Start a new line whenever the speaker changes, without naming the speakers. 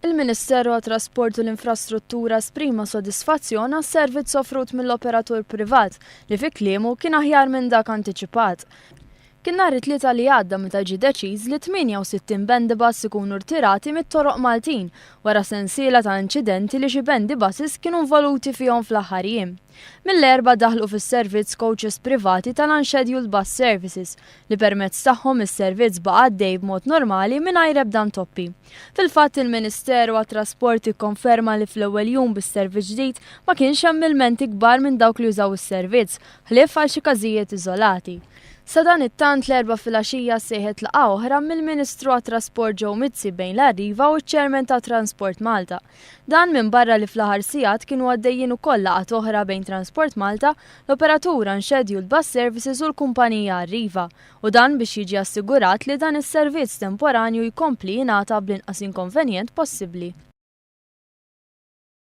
Il-Ministeru għat-Trasport u l-Infrastruttura esprima sodisfazzjon għas-servizz offrut mill-operatur privat li fi kliemu kien aħjar minn dak antiċipat. Kien nhar it-tlieta li għadda meta ġie deċiż li 68 bendibus ikunu rtirati mit-toroq Maltin wara sensiela ta' inċidenti li xi bendibuses kienu involuti fihom fl-aħħar jiem. Mill-erba' daħlu fis-servizz coaches privati tal-Unscheduled Bus Services li permezz tagħhom is-servizz baqa' għaddej b'mod normali mingħajr ebda ntoppi. Fil-fatt il-Ministeru għat-Trasport ikkonferma li fl-ewwel jum bis-servizz ġdid ma kienx hemm ilmenti kbar minn dawk li użaw is-servizz ħlief għal xi każijiet iżolati. Sa dan it-tant l-erba' filgħaxija sejħet laqgħa oħra mill-Ministru għat-Trasport Joe Mizzi bejn l-Arriva u ċ-Chairman ta' Transport Malta. Dan minn barra li fl-aħħar sigħat kienu għaddejjin ukoll laqgħat oħra bejn Transport Malta, l-operatur Unscheduled Bus Services u l-kumpanija Arriva. U dan biex jiġi assigurat li dan is-servizz temporanju jkompli jingħata bl-inqas inkonvenjent possibbli.